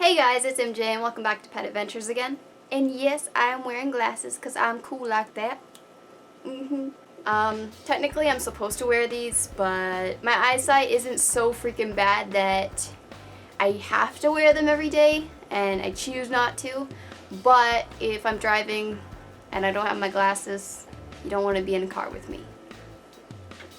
Hey guys, it's MJ and welcome back to Pet Adventures again. And yes, I am wearing glasses because I'm cool like that. Technically I'm supposed to wear these, but my eyesight isn't so freaking bad that I have to wear them every day, and I choose not to. But if I'm driving and I don't have my glasses, you don't want to be in a car with me.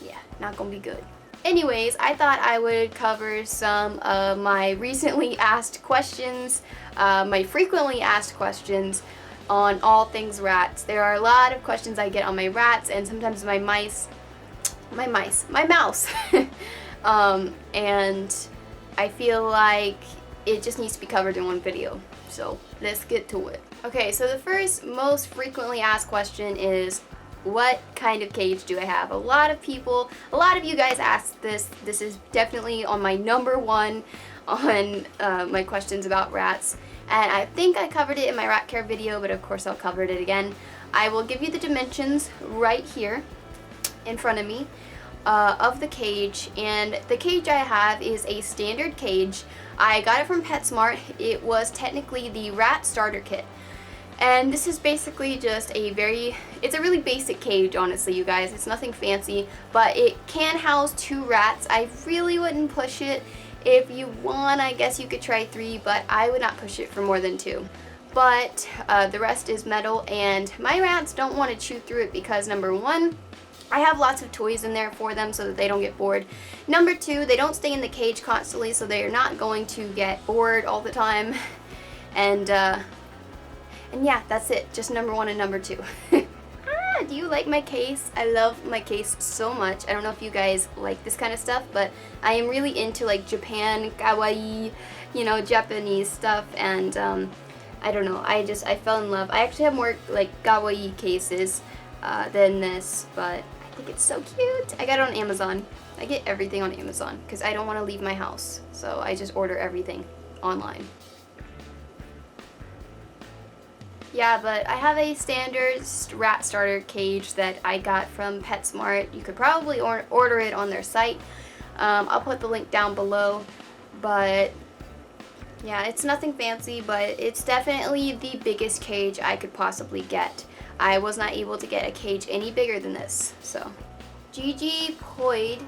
Yeah, not gonna be good. Anyways, I thought I would cover some of my recently asked questions, my frequently asked questions on all things rats. There are a lot of questions I get on my rats and sometimes my mouse. And I feel like it just needs to be covered in one video. So let's get to it. Okay, so the first most frequently asked question is, what kind of cage do I have? A lot of you guys asked this. This is definitely on my number one on my questions about rats. And I think I covered it in my rat care video, but of course I'll cover it again. I will give you the dimensions right here in front of me of the cage. And the cage I have is a standard cage. I got it from Petsmart. It was technically the rat starter kit. And this is basically just it's a really basic cage, honestly, you guys. It's nothing fancy, but it can house 2 rats. I really wouldn't push it. If you want, I guess you could try 3, but I would not push it for more than 2. But the rest is metal, and my rats don't want to chew through it because, number 1, I have lots of toys in there for them so that they don't get bored. Number 2, they don't stay in the cage constantly, so they are not going to get bored all the time. And yeah, that's it. Just number 1 and number 2. Do you like my case? I love my case so much. I don't know if you guys like this kind of stuff, but I am really into like Japan, kawaii, Japanese stuff, and I don't know. I fell in love. I actually have more like kawaii cases than this, but I think it's so cute. I got it on Amazon. I get everything on Amazon because I don't want to leave my house, so I just order everything online. Yeah, but I have a standard rat starter cage that I got from Petsmart. You could probably order it on their site. I'll put the link down below. But yeah, it's nothing fancy, but it's definitely the biggest cage I could possibly get. I was not able to get a cage any bigger than this. So Gigi Poyd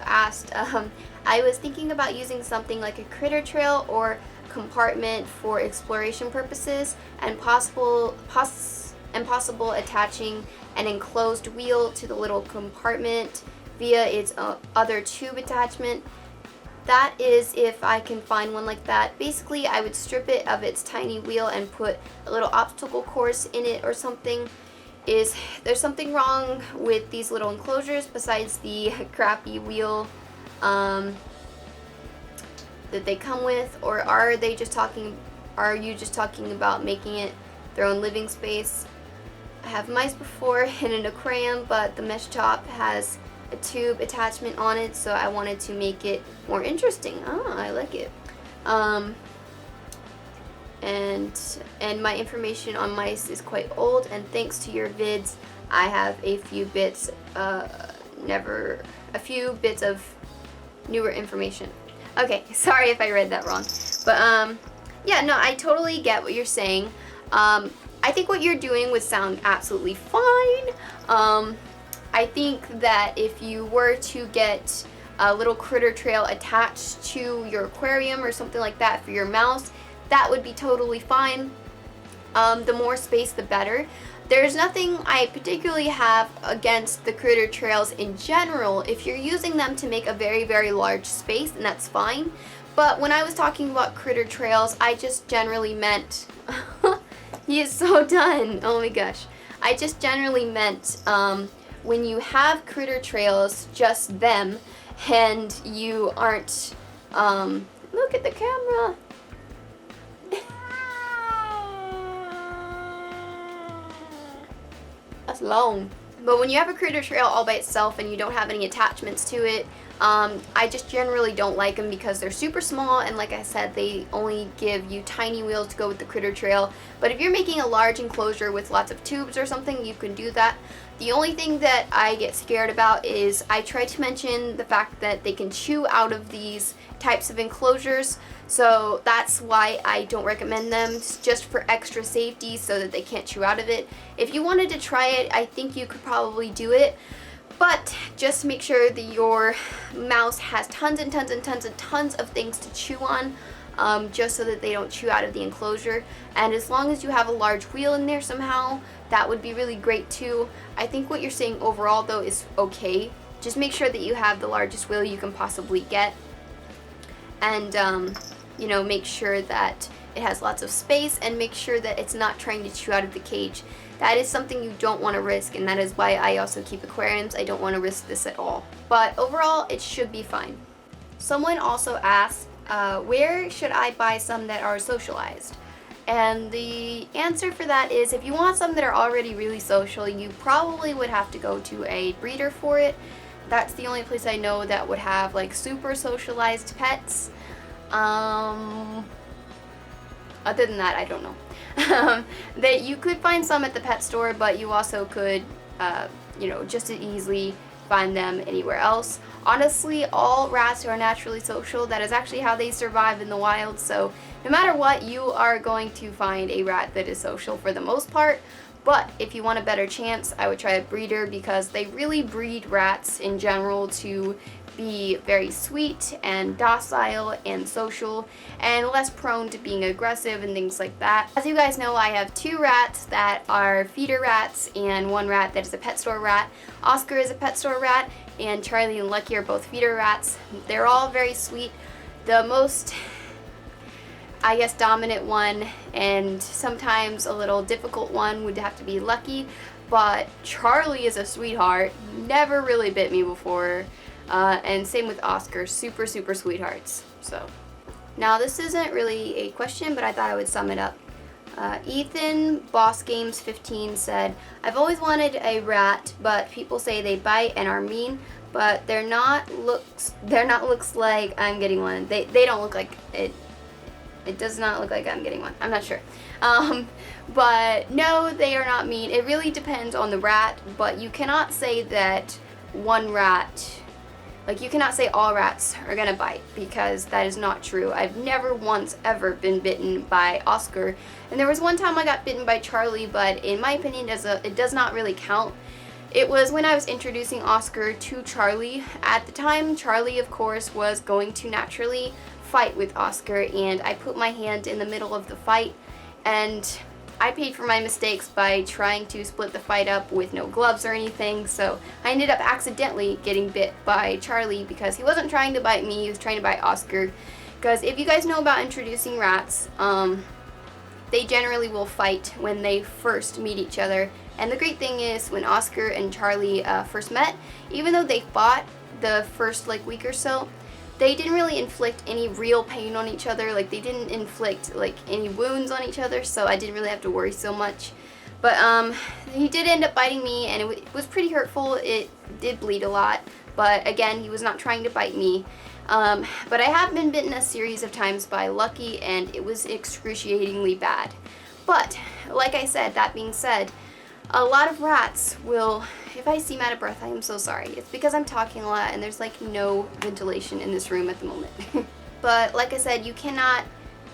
asked, I was thinking about using something like a critter trail or compartment for exploration purposes, and possible attaching an enclosed wheel to the little compartment via its other tube attachment. That is, if I can find one like that. Basically, I would strip it of its tiny wheel and put a little obstacle course in it or something. Is there something wrong with these little enclosures besides the crappy wheel that they come with, or are you just talking about making it their own living space? I have mice before in an aquarium, but the mesh top has a tube attachment on it, so I wanted to make it more interesting. I like it. And my information on mice is quite old, and thanks to your vids, I have a few bits of newer information. Okay, sorry if I read that wrong. But yeah, no, I totally get what you're saying. I think what you're doing would sound absolutely fine. I think that if you were to get a little critter trail attached to your aquarium or something like that for your mouse, that would be totally fine. The more space, the better. There's nothing I particularly have against the critter trails in general. If you're using them to make a very, very large space, then that's fine. But when I was talking about critter trails, I just generally meant... He is so done. Oh my gosh. I just generally meant when you have critter trails, just them, and you aren't... look at the camera. That's long. But when you have a critter trail all by itself and you don't have any attachments to it, I just generally don't like them because they're super small, and like I said, they only give you tiny wheels to go with the critter trail. But if you're making a large enclosure with lots of tubes or something, you can do that. The only thing that I get scared about is I try to mention the fact that they can chew out of these types of enclosures, so that's why I don't recommend them. It's just for extra safety so that they can't chew out of it. If you wanted to try it, I think you could probably do it. But just make sure that your mouse has tons and tons and tons and tons of things to chew on, just so that they don't chew out of the enclosure. And as long as you have a large wheel in there somehow, that would be really great too. I think what you're saying overall though is okay. Just make sure that you have the largest wheel you can possibly get. And, you know, make sure that it has lots of space, and make sure that it's not trying to chew out of the cage. That is something you don't want to risk, and that is why I also keep aquariums. I don't want to risk this at all. But overall, it should be fine. Someone also asked, where should I buy some that are socialized? And the answer for that is, if you want some that are already really social, you probably would have to go to a breeder for it. That's the only place I know that would have like super socialized pets. Other than that, I don't know. That you could find some at the pet store, but you also could, you know, just as easily find them anywhere else. Honestly, all rats are naturally social. That is actually how they survive in the wild. So no matter what, you are going to find a rat that is social for the most part. But if you want a better chance, I would try a breeder, because they really breed rats in general to be very sweet and docile and social and less prone to being aggressive and things like that. As you guys know, I have 2 rats that are feeder rats and 1 rat that is a pet store rat. Oscar is a pet store rat, and Charlie and Lucky are both feeder rats. They're all very sweet. The most, I guess, dominant one and sometimes a little difficult one would have to be Lucky, but Charlie is a sweetheart. Never really bit me before. And same with Oscar, super sweethearts. So now this isn't really a question, but I thought I would sum it up. Ethan Boss Games 15 said, I've always wanted a rat, but people say they bite and are mean, but they're not looks like I'm getting one. They don't look like it. It does not look like I'm getting one. I'm not sure. But no, they are not mean. It really depends on the rat, but you cannot say that one rat, like you cannot say all rats are gonna bite, because that is not true. I've never once ever been bitten by Oscar, and there was one time I got bitten by Charlie, but in my opinion it does not really count. It was when I was introducing Oscar to Charlie. At the time, Charlie of course was going to naturally fight with Oscar, and I put my hand in the middle of the fight, and I paid for my mistakes by trying to split the fight up with no gloves or anything, so I ended up accidentally getting bit by Charlie because he wasn't trying to bite me, he was trying to bite Oscar. Because if you guys know about introducing rats, they generally will fight when they first meet each other. And the great thing is, when Oscar and Charlie first met, even though they fought the first like week or so, they didn't really inflict any real pain on each other. Like, they didn't inflict like any wounds on each other, so I didn't really have to worry so much. But he did end up biting me, and it was pretty hurtful. It did bleed a lot, but again, he was not trying to bite me. But I have been bitten a series of times by Lucky, and it was excruciatingly bad. But like I said, that being said, a lot of rats will, if I seem out of breath, I am so sorry. It's because I'm talking a lot and there's like no ventilation in this room at the moment. But like I said, you cannot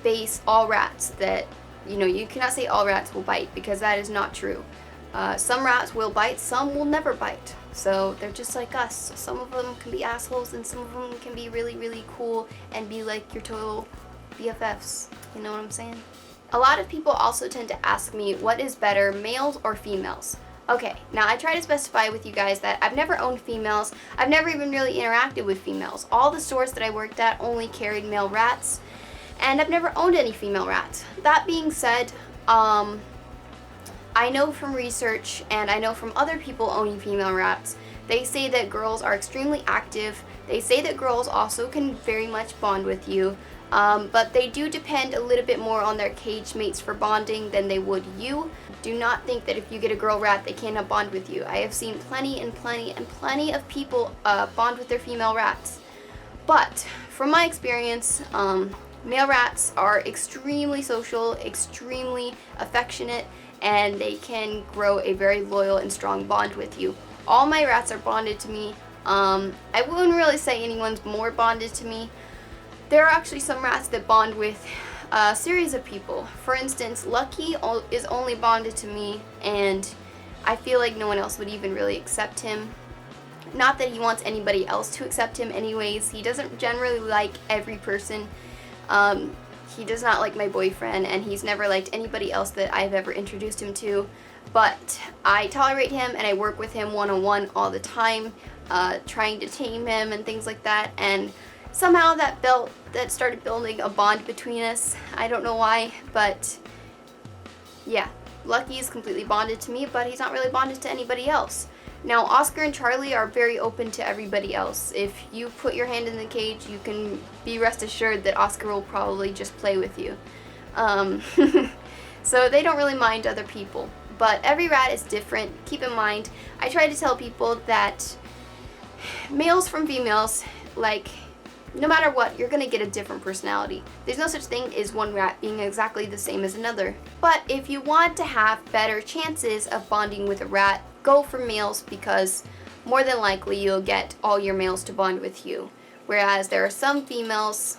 base all rats that, you cannot say all rats will bite, because that is not true. Some rats will bite, some will never bite. So they're just like us. Some of them can be assholes and some of them can be really cool and be like your total BFFs. You know what I'm saying? A lot of people also tend to ask me, what is better, males or females? Okay, now I try to specify with you guys that I've never owned females. I've never even really interacted with females. All the stores that I worked at only carried male rats, and I've never owned any female rats. That being said, I know from research, and I know from other people owning female rats, they say that girls are extremely active. They say that girls also can very much bond with you. But they do depend a little bit more on their cage mates for bonding than they would you. Do not think that if you get a girl rat, they cannot bond with you. I have seen plenty and plenty and plenty of people bond with their female rats. But from my experience, male rats are extremely social, extremely affectionate, and they can grow a very loyal and strong bond with you. All my rats are bonded to me. I wouldn't really say anyone's more bonded to me. There are actually some rats that bond with a series of people. For instance, Lucky is only bonded to me, and I feel like no one else would even really accept him. Not that he wants anybody else to accept him anyways. He doesn't generally like every person. He does not like my boyfriend, and he's never liked anybody else that I've ever introduced him to. But I tolerate him, and I work with him one-on-one all the time, trying to tame him and things like that. And somehow that started building a bond between us. I don't know why, but yeah, Lucky is completely bonded to me, but he's not really bonded to anybody else. Now, Oscar and Charlie are very open to everybody else. If you put your hand in the cage, you can be rest assured that Oscar will probably just play with you. So they don't really mind other people. But every rat is different. Keep in mind, I try to tell people that males from females, like, no matter what, you're going to get a different personality. There's no such thing as one rat being exactly the same as another. But if you want to have better chances of bonding with a rat, go for males, because more than likely you'll get all your males to bond with you. Whereas there are some females...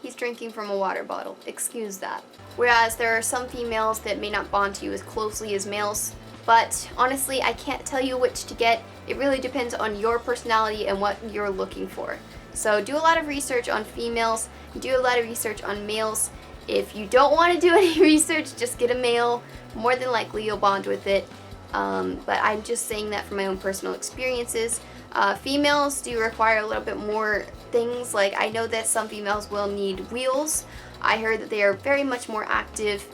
He's drinking from a water bottle. Excuse that. Whereas there are some females that may not bond to you as closely as males. But honestly, I can't tell you which to get. It really depends on your personality and what you're looking for. So do a lot of research on females, do a lot of research on males. If you don't want to do any research, just get a male. More than likely you'll bond with it. But I'm just saying that from my own personal experiences. Females do require a little bit more things. Like, I know that some females will need wheels. I heard that they are very much more active.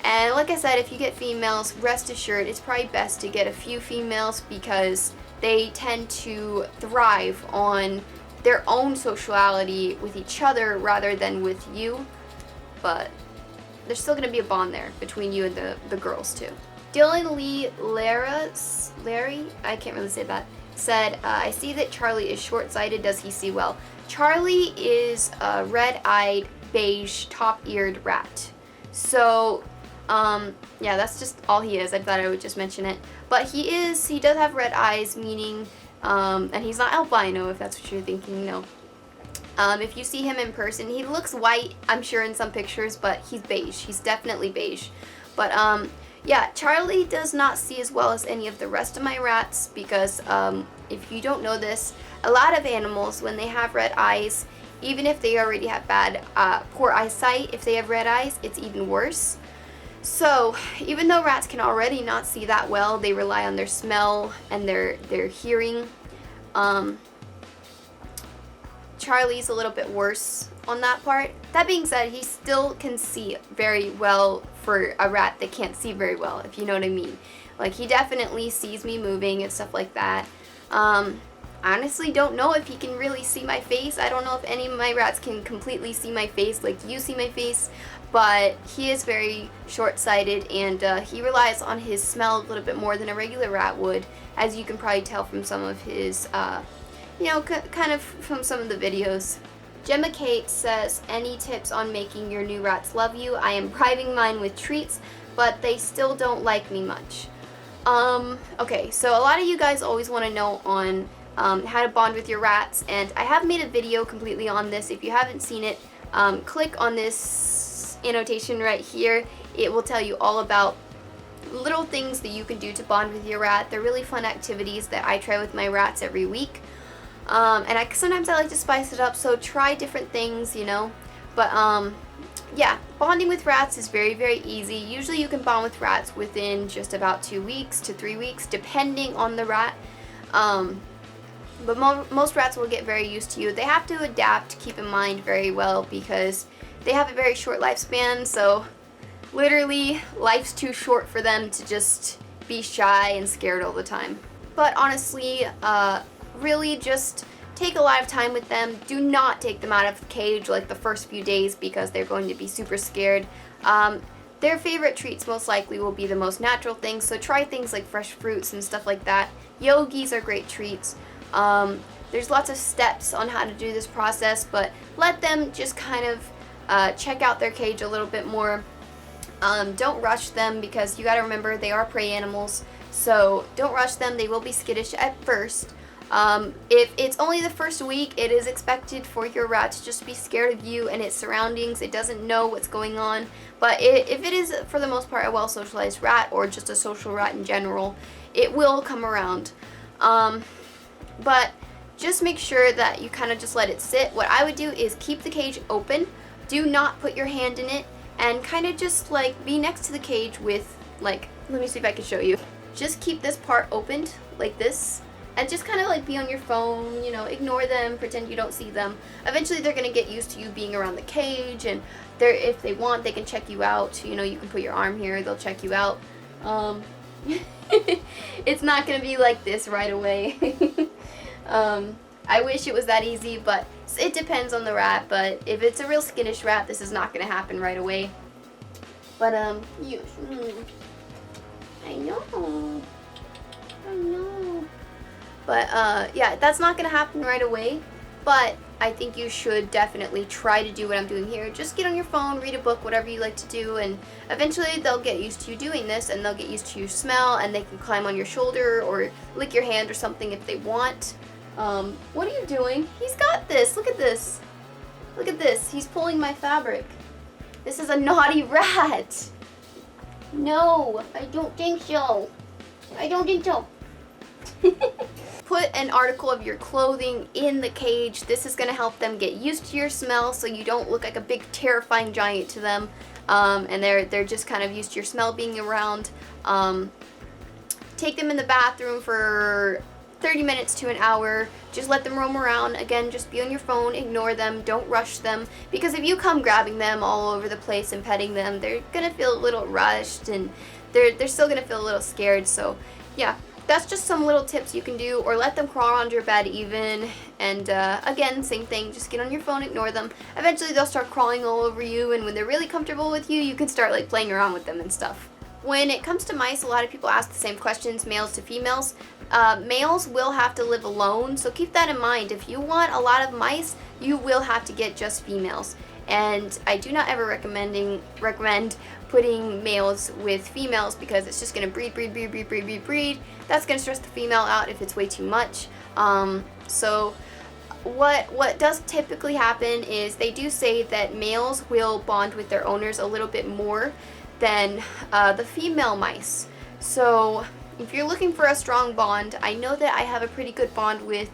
And like I said, if you get females, rest assured it's probably best to get a few females, because they tend to thrive on their own sociality with each other rather than with you. But there's still going to be a bond there between you and the girls too. Dylan Lee Larry, I can't really say that, said, I see that Charlie is short-sighted. Does he see well? Charlie is a red-eyed, beige, top-eared rat. So, yeah, that's just all he is. I thought I would just mention it. But he does have red eyes, meaning, and he's not albino, if that's what you're thinking, no. If you see him in person, he looks white, I'm sure, in some pictures, but he's beige. He's definitely beige. But, yeah, Charlie does not see as well as any of the rest of my rats, because, if you don't know this, a lot of animals, when they have red eyes, even if they already have poor eyesight, if they have red eyes, it's even worse. So, even though rats can already not see that well, they rely on their smell and their hearing. Charlie's a little bit worse on that part. That being said, he still can see very well for a rat that can't see very well, if you know what I mean. Like, he definitely sees me moving and stuff like that. Honestly don't know if he can really see my face. I don't know if any of my rats can completely see my face like you see my face, but he is very short-sighted, and he relies on his smell a little bit more than a regular rat would, as you can probably tell from some of his, you know, kind of from some of the videos. Gemma Kate says, any tips on making your new rats love you? I am bribing mine with treats, but they still don't like me much. Okay, so a lot of you guys always want to know on how to bond with your rats, and I have made a video completely on this. If you haven't seen it, click on this annotation right here. It will tell you all about little things that you can do to bond with your rat. They're really fun activities that I try with my rats every week. And sometimes I like to spice it up, so try different things, you know. But yeah, bonding with rats is very, very easy. Usually you can bond with rats within just about 2 weeks to 3 weeks, depending on the rat. But most rats will get very used to you. They have to adapt, keep in mind, very well, because they have a very short lifespan, so literally life's too short for them to just be shy and scared all the time. But honestly, really just take a lot of time with them. Do not take them out of the cage like the first few days because they're going to be super scared. Their favorite treats most likely will be the most natural things, so try things like fresh fruits and stuff like that. Yogis are great treats. There's lots of steps on how to do this process, but let them just kind of check out their cage a little bit more. Don't rush them because you gotta remember they are prey animals, so don't rush them. They will be skittish at first. If it's only the first week, it is expected for your rat to just be scared of you and its surroundings. It doesn't know what's going on. But if it is, for the most part, a well-socialized rat or just a social rat in general, it will come around. But just make sure that you kind of just let it sit. What I would do is keep the cage open. Do not put your hand in it and kind of just like be next to the cage with like, let me see if I can show you. Just keep this part opened like this. And just kind of like be on your phone, you know, ignore them, pretend you don't see them. Eventually they're going to get used to you being around the cage, and if they want, they can check you out. You know, you can put your arm here, they'll check you out. It's not going to be like this right away. I wish it was that easy, but it depends on the rat. But if it's a real skittish rat, this is not going to happen right away. But, yes. I know. But, yeah, that's not going to happen right away, but I think you should definitely try to do what I'm doing here. Just get on your phone, read a book, whatever you like to do, and eventually they'll get used to you doing this, and they'll get used to your smell, and they can climb on your shoulder or lick your hand or something if they want. What are you doing? He's got this. Look at this. Look at this. He's pulling my fabric. This is a naughty rat. No, I don't think so. I don't think so. Put an article of your clothing in the cage. This is going to help them get used to your smell so you don't look like a big terrifying giant to them, and they're just kind of used to your smell being around. Take them in the bathroom for 30 minutes to an hour. Just let them roam around. Again, just be on your phone, ignore them, don't rush them, because if you come grabbing them all over the place and petting them, they're going to feel a little rushed, and they're still going to feel a little scared. So yeah, that's just some little tips you can do, or let them crawl around your bed even. And again, same thing, just get on your phone, ignore them. Eventually they'll start crawling all over you, and when they're really comfortable with you, you can start like playing around with them and stuff. When it comes to mice, a lot of people ask the same questions, males to females. Males will have to live alone, so keep that in mind. If you want a lot of mice, you will have to get just females. And I do not ever recommend putting males with females because it's just going to breed. That's going to stress the female out if it's way too much. So what does typically happen is they do say that males will bond with their owners a little bit more than the female mice. So if you're looking for a strong bond, I know that I have a pretty good bond with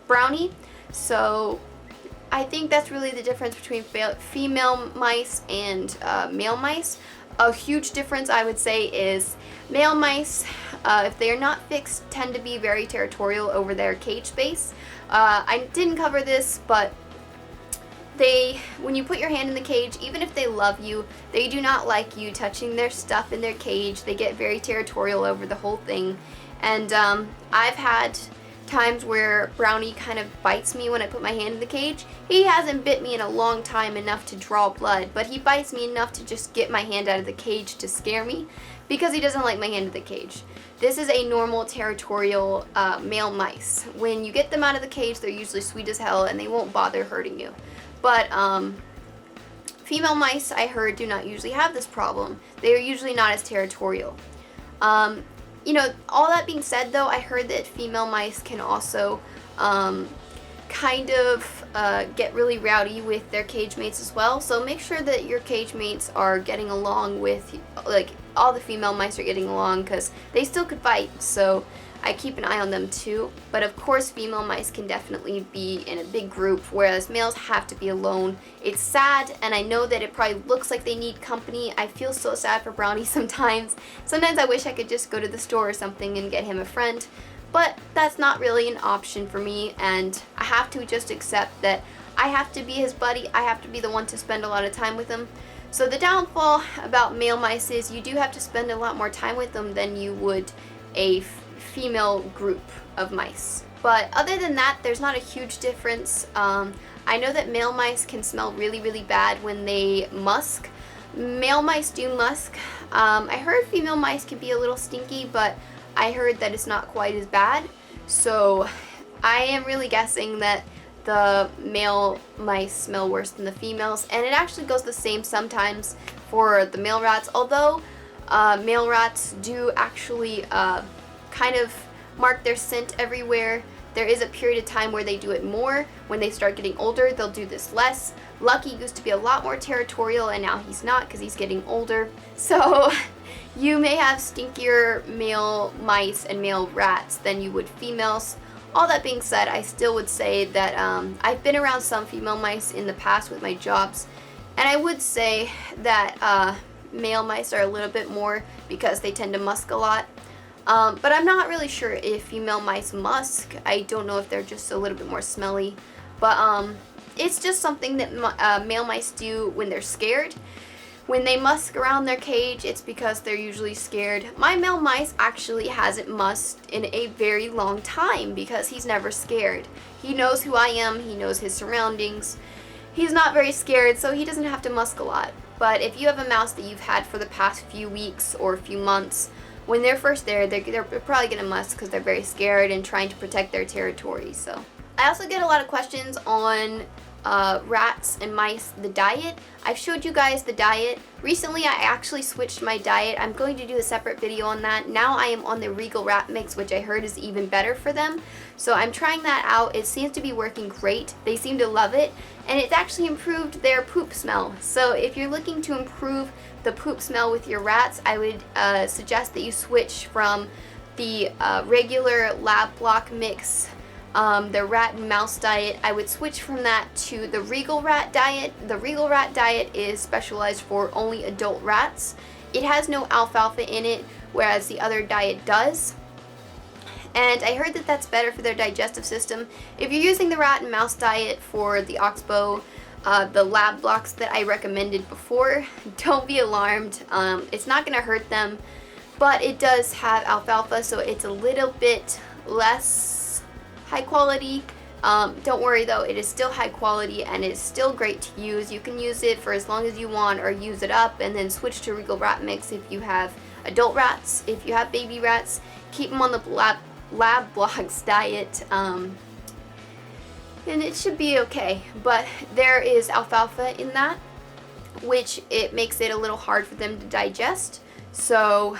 Brownie. So I think that's really the difference between female mice and male mice. A huge difference, I would say, is male mice, if they are not fixed, tend to be very territorial over their cage space. I didn't cover this, but when you put your hand in the cage, even if they love you, they do not like you touching their stuff in their cage. They get very territorial over the whole thing. And I've had times where Brownie kind of bites me when I put my hand in the cage. He hasn't bit me in a long time enough to draw blood, but he bites me enough to just get my hand out of the cage to scare me because he doesn't like my hand in the cage. This is a normal territorial male mice. When you get them out of the cage, they're usually sweet as hell and they won't bother hurting you. But female mice, I heard, do not usually have this problem. They are usually not as territorial. You know, all that being said, though, I heard that female mice can also kind of get really rowdy with their cage mates as well. So make sure that your cage mates are getting along with, like, all the female mice are getting along, because they still could fight. So I keep an eye on them too. But of course, female mice can definitely be in a big group, whereas males have to be alone. It's sad, and I know that it probably looks like they need company. I feel so sad for Brownie sometimes. Sometimes I wish I could just go to the store or something and get him a friend. But that's not really an option for me, and I have to just accept that I have to be his buddy. I have to be the one to spend a lot of time with him. So the downfall about male mice is you do have to spend a lot more time with them than you would a female group of mice. But other than that, there's not a huge difference. I know that male mice can smell really, really bad when they musk. Male mice do musk. I heard female mice can be a little stinky, but I heard that it's not quite as bad. So I am really guessing that the male mice smell worse than the females, and it actually goes the same sometimes for the male rats, although male rats do actually kind of mark their scent everywhere. There is a period of time where they do it more. When they start getting older, they'll do this less. Lucky used to be a lot more territorial, and now he's not because he's getting older. So you may have stinkier male mice and male rats than you would females. All that being said, I still would say that I've been around some female mice in the past with my jobs, and I would say that male mice are a little bit more because they tend to musk a lot. But I'm not really sure if female mice musk. I don't know if they're just a little bit more smelly. But it's just something that male mice do when they're scared. When they musk around their cage, it's because they're usually scared. My male mice actually hasn't musked in a very long time because he's never scared. He knows who I am, he knows his surroundings. He's not very scared, so he doesn't have to musk a lot. But if you have a mouse that you've had for the past few weeks or a few months, when they're first there, they're probably going to musk because they're very scared and trying to protect their territory. So I also get a lot of questions on rats and mice, the diet. I've showed you guys the diet. Recently I actually switched my diet. I'm going to do a separate video on that. Now I am on the Regal Rat Mix, which I heard is even better for them. So I'm trying that out. It seems to be working great. They seem to love it, and it's actually improved their poop smell. So if you're looking to improve the poop smell with your rats, I would suggest that you switch from the regular Lab Block Mix, the rat and mouse diet. I would switch from that to the Regal Rat diet. The Regal Rat diet is specialized for only adult rats. It has no alfalfa in it, whereas the other diet does. And I heard that that's better for their digestive system. If you're using the rat and mouse diet for the oxbow, the lab blocks that I recommended before, don't be alarmed. It's not going to hurt them, but it does have alfalfa, so it's a little bit less high quality. Don't worry though, it is still high quality and it's still great to use. You can use it for as long as you want or use it up and then switch to Regal Rat Mix if you have adult rats. If you have baby rats, keep them on the lab blocks diet. And it should be okay, but there is alfalfa in that, which it makes it a little hard for them to digest. So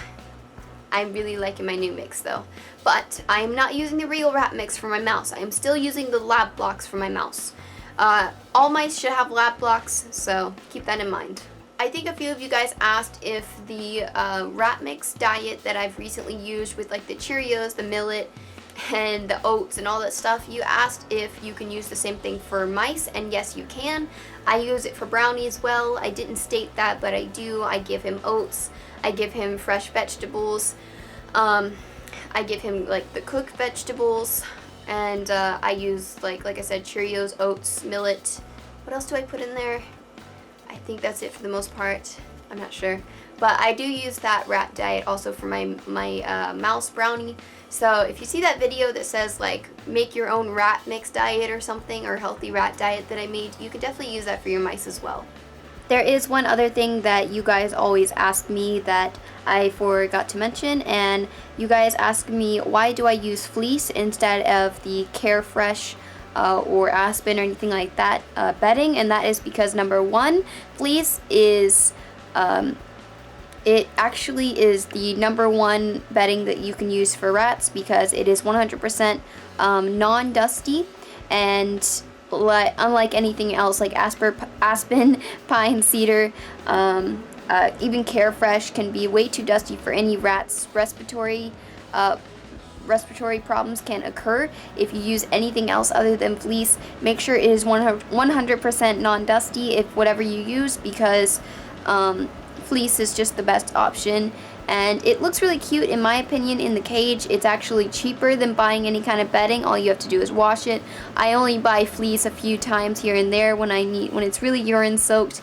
I'm really liking my new mix though. But I am not using the Regal Rat Mix for my mouse. I am still using the lab blocks for my mouse. All mice should have lab blocks, so keep that in mind. I think a few of you guys asked if the rat mix diet that I've recently used with like the Cheerios, the millet, and the oats and all that stuff, you asked if you can use the same thing for mice, and yes you can. I use it for Brownie as well. I didn't state that, but I do. I give him oats, I give him fresh vegetables, I give him like the cooked vegetables, and I use like I said, Cheerios, oats, millet. What else do I put in there? I think that's it for the most part. I'm not sure. But I do use that rat diet also for my mouse Brownie. So if you see that video that says like make your own rat mix diet or something, or healthy rat diet that I made, you could definitely use that for your mice as well. There is one other thing that you guys always ask me that I forgot to mention, and you guys ask me why do I use fleece instead of the Carefresh or Aspen or anything like that bedding, and that is because number one, fleece is it actually is the number one bedding that you can use for rats because it is 100% non-dusty, and unlike anything else like aspen, pine, cedar, even Carefresh can be way too dusty for any rat's respiratory problems can occur. If you use anything else other than fleece, make sure it is 100% non-dusty if whatever you use, because fleece is just the best option, and it looks really cute in my opinion in the cage. It's actually cheaper than buying any kind of bedding. All you have to do is wash it. I only buy fleece a few times here and there when it's really urine soaked.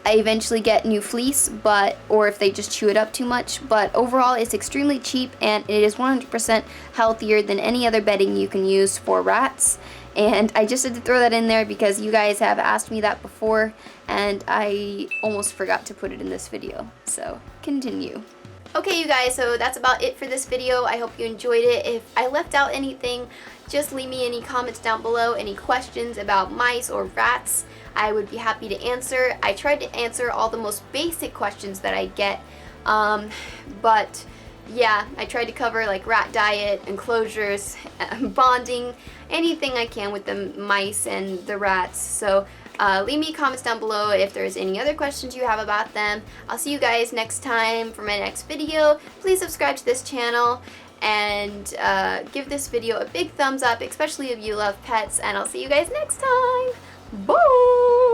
I eventually get new fleece, or if they just chew it up too much. But overall, it's extremely cheap, and it is 100% healthier than any other bedding you can use for rats. And I just had to throw that in there because you guys have asked me that before, and I almost forgot to put it in this video. So continue. Okay, you guys, so that's about it for this video. I hope you enjoyed it. If I left out anything, just leave me any comments down below, any questions about mice or rats. I would be happy to answer. I tried to answer all the most basic questions that I get, but yeah, I tried to cover like rat diet, enclosures, bonding, anything I can with the mice and the rats. So leave me comments down below if there's any other questions you have about them. I'll see you guys next time for my next video. Please subscribe to this channel and give this video a big thumbs up, especially if you love pets, and I'll see you guys next time. Bye!